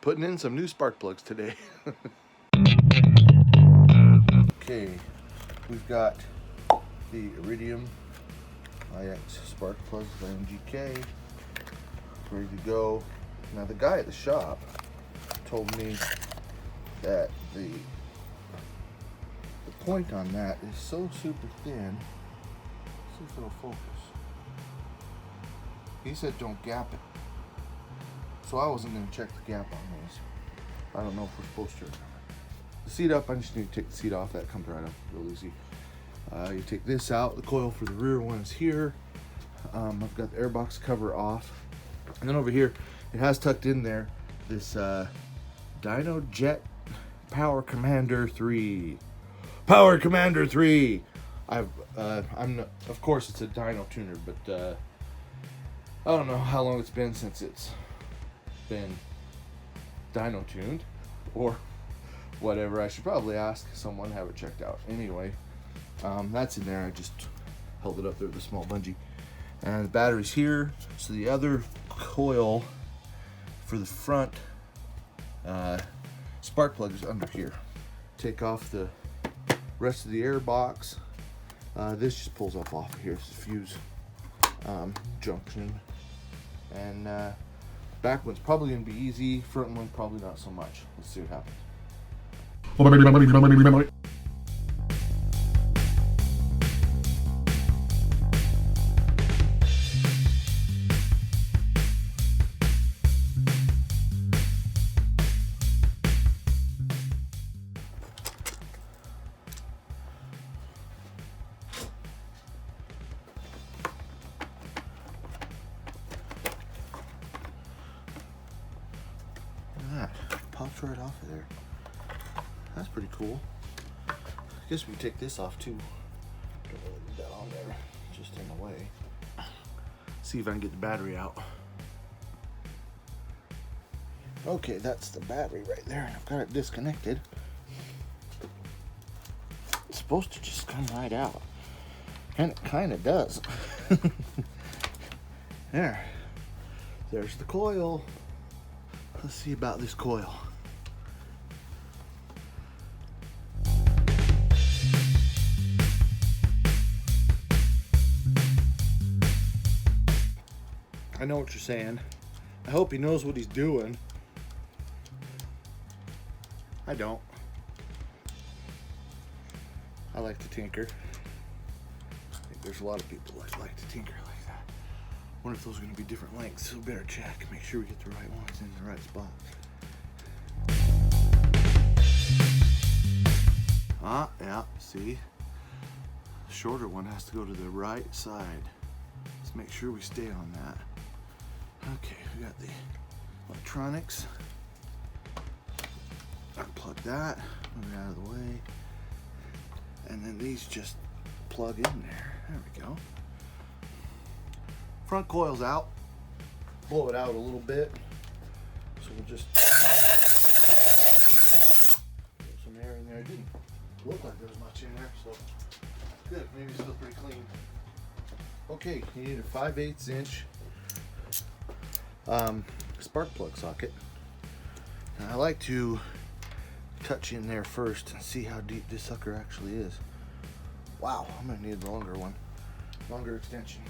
Putting in some new spark plugs today. Okay, we've got the Iridium IX spark plugs by MGK ready to go. Now the guy at the shop told me that the point on that is so super thin. Let's see if it'll focus. He said don't gap it. So I wasn't going to check the gap on these. I don't know if we're supposed to or not. The seat up, I just need to take the seat off. That comes right up real easy. You take this out. The coil for the rear one is here. I've got the airbox cover off. And then over here, it has tucked in there this Dyno Jet Power Commander 3. Power Commander 3! I'm not, of course it's a dyno tuner, but I don't know how long it's been since it's been dyno tuned or whatever. I should probably ask someone, have it checked out. Anyway, that's in there. I just held it up there with a small bungee. And the battery's here. So the other coil for the front spark plug is under here. Take off the rest of the air box. This just pulls up off of here. It's the fuse junction. And back one's probably going to be easy. Front one probably not so much. Let's see what happens. That pops right off of there. That's pretty cool. I guess we can take this off too. Don't really leave that on there, just in the way. See if I can get the battery out. Okay, that's the battery right there, and I've got it disconnected. It's supposed to just come right out, and it kind of does. There's the coil. Let's see about this coil. I know what you're saying. I hope he knows what he's doing. I don't. I like to tinker. I think there's a lot of people that like to tinker like that. Wonder if those are going to be different lengths, so we better check, make sure we get the right ones in the right spot. Yeah, see? The shorter one has to go to the right side. Let's make sure we stay on that. Okay, we got the electronics. Unplug that, move it out of the way. And then these just plug in there. There we go. Front coil's out. Blow it out a little bit. So we'll just put some air in there. It didn't look like there was much in there, so good. Maybe it's still pretty clean. Okay, you need a 5/8 inch spark plug socket. Now I like to touch in there first and see how deep this sucker actually is. Wow, I'm gonna need a longer one, longer extension.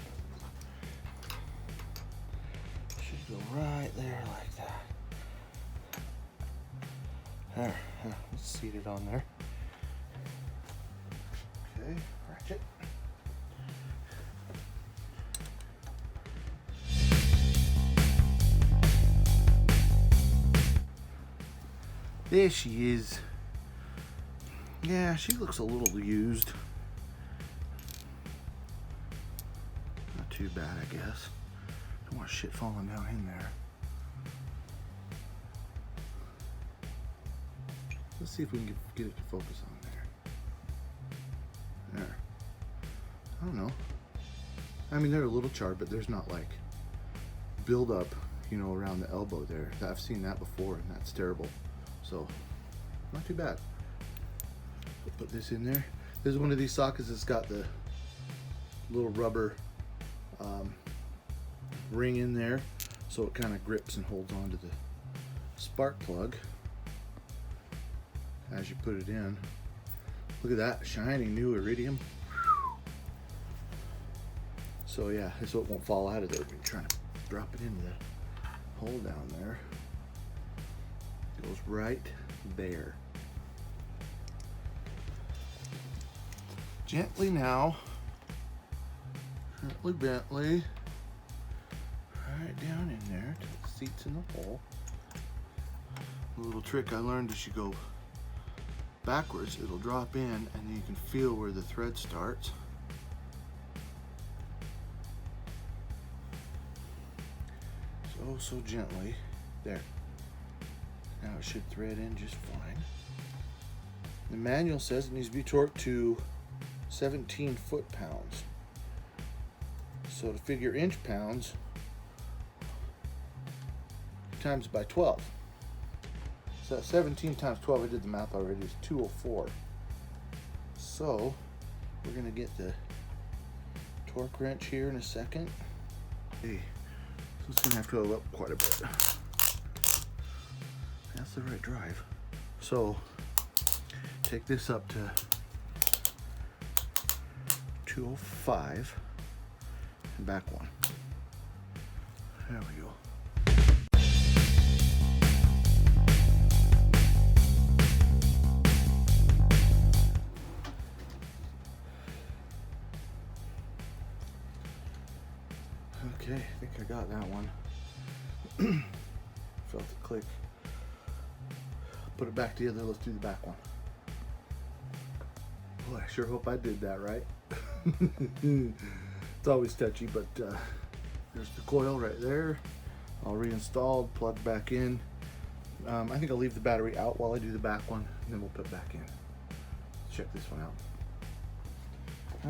Should go right there like that. There, let's seat it on there. Okay, ratchet. There she is. Yeah, she looks a little used. Not too bad, I guess. Don't want shit falling down in there. Let's see if we can get it to focus on there. There. I don't know. I mean, they're a little charred, but there's not like build up, you know, around the elbow there. I've seen that before, and that's terrible. So, not too bad. We'll put this in there. This is one of these sockets that's got the little rubber ring in there, so it kind of grips and holds on to spark plug as you put it in. Look at that shiny new iridium. So yeah, so it won't fall out of there when you're trying to drop it into the hole down there. It goes right there. Gently now, gently, right down in there to the seats in the hole. A little trick I learned is you go backwards, it'll drop in, and then you can feel where the thread starts. So gently. There. Now it should thread in just fine. The manual says it needs to be torqued to 17 foot-pounds. So to figure inch pounds, times by 12. So that's 17 times 12, I did the math already, is 204. So we're gonna get the torque wrench here in a second. Hey, so it's gonna have to go up quite a bit. That's the right drive. So take this up to 205 and back one. There we go. Okay, I think I got that one. Felt the click. Put it back together, let's do the back one. Boy, I sure hope I did that right. It's always touchy, but there's the coil right there. All reinstalled, plugged back in. I think I'll leave the battery out while I do the back one, and then we'll put it back in. Let's check this one out.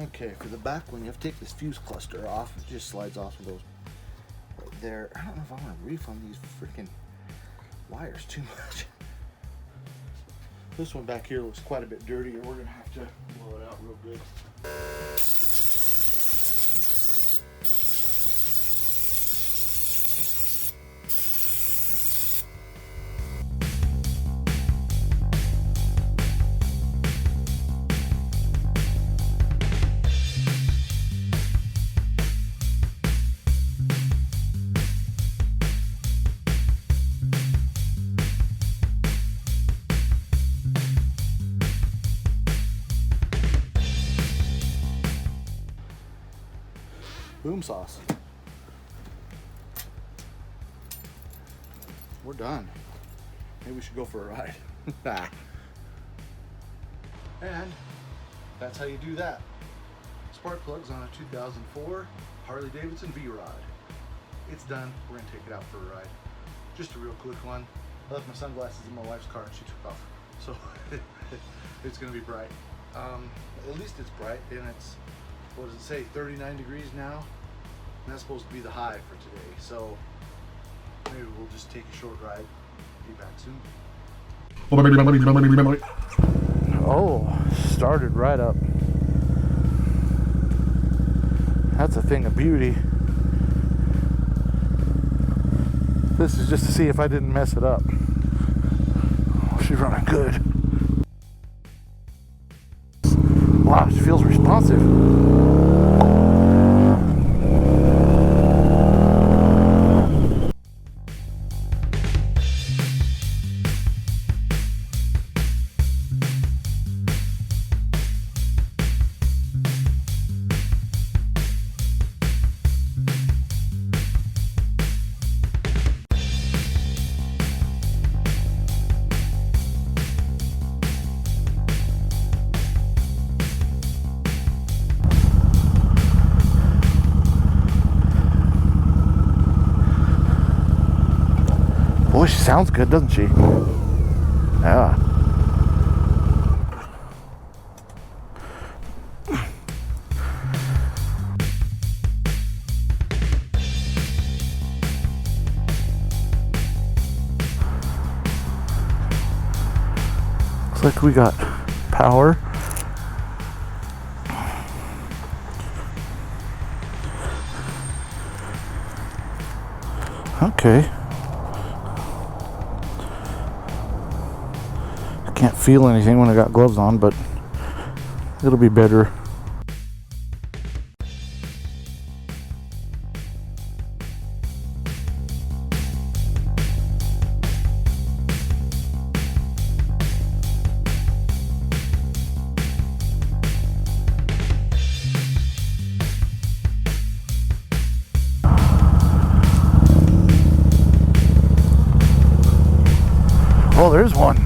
Okay, for the back one, you have to take this fuse cluster off. It just slides off of those right there. I don't know if I want to refund these freaking wires too much. This one back here looks quite a bit dirtier. We're gonna have to blow it out real good. Boom sauce. We're done. Maybe we should go for a ride. And that's how you do that. Spark plugs on a 2004 Harley-Davidson V-Rod. It's done. We're gonna take it out for a ride. Just a real quick one. I left my sunglasses in my wife's car and she took off. So it's gonna be bright. At least it's bright, and it's, what does it say, 39 degrees now? And that's supposed to be the high for today. So maybe we'll just take a short ride. Be back soon. Oh, started right up. That's a thing of beauty. This is just to see if I didn't mess it up. Oh, she's running good. Wow, she feels responsive. Boy, she sounds good, doesn't she? Yeah. Looks like we got power. Okay. Can't feel anything when I got gloves on, but it'll be better. Oh, there's one.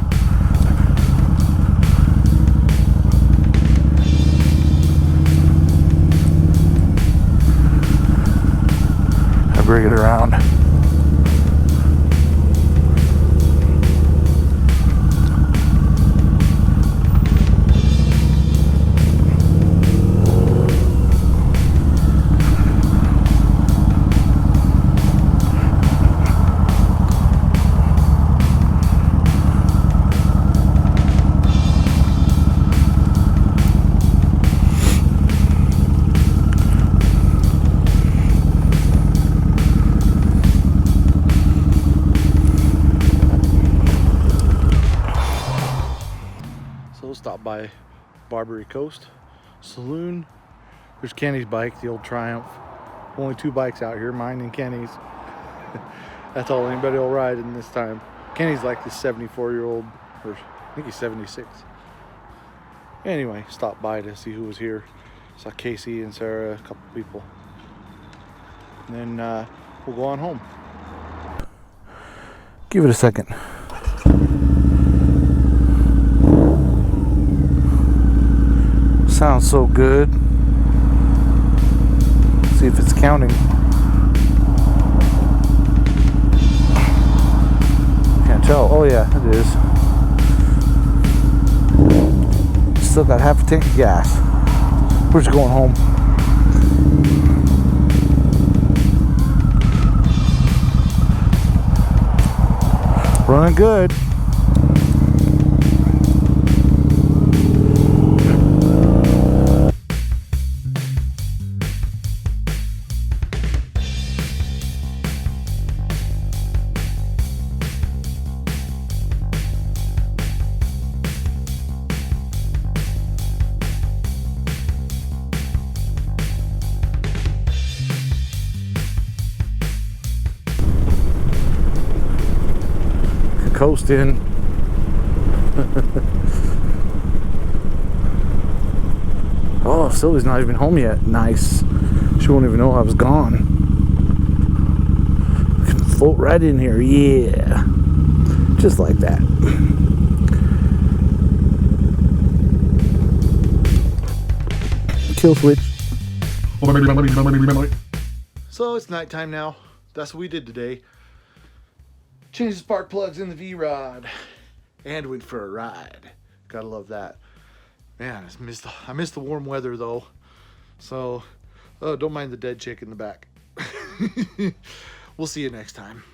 I bring it around. So stop by Barbary Coast Saloon. There's Kenny's bike, the old Triumph. Only 2 bikes out here, mine and Kenny's. That's all anybody will ride in this time. Kenny's like this 74-year-old, or I think he's 76. Anyway, stopped by to see who was here. Saw Casey and Sarah, a couple people. And then we'll go on home. Give it a second. Sounds so good. See if it's counting. Can't tell. Oh yeah, it is. Still got half a tank of gas. We're just going home. Running good. Coasting. Oh, Sylvie's not even home yet. Nice. She won't even know I was gone. I can float right in here. Yeah. Just like that. Kill switch. So it's nighttime now. That's what we did today. Changed the spark plugs in the V-Rod and went for a ride. Gotta love that. Man, I missed the warm weather though. So, don't mind the dead chick in the back. We'll see you next time.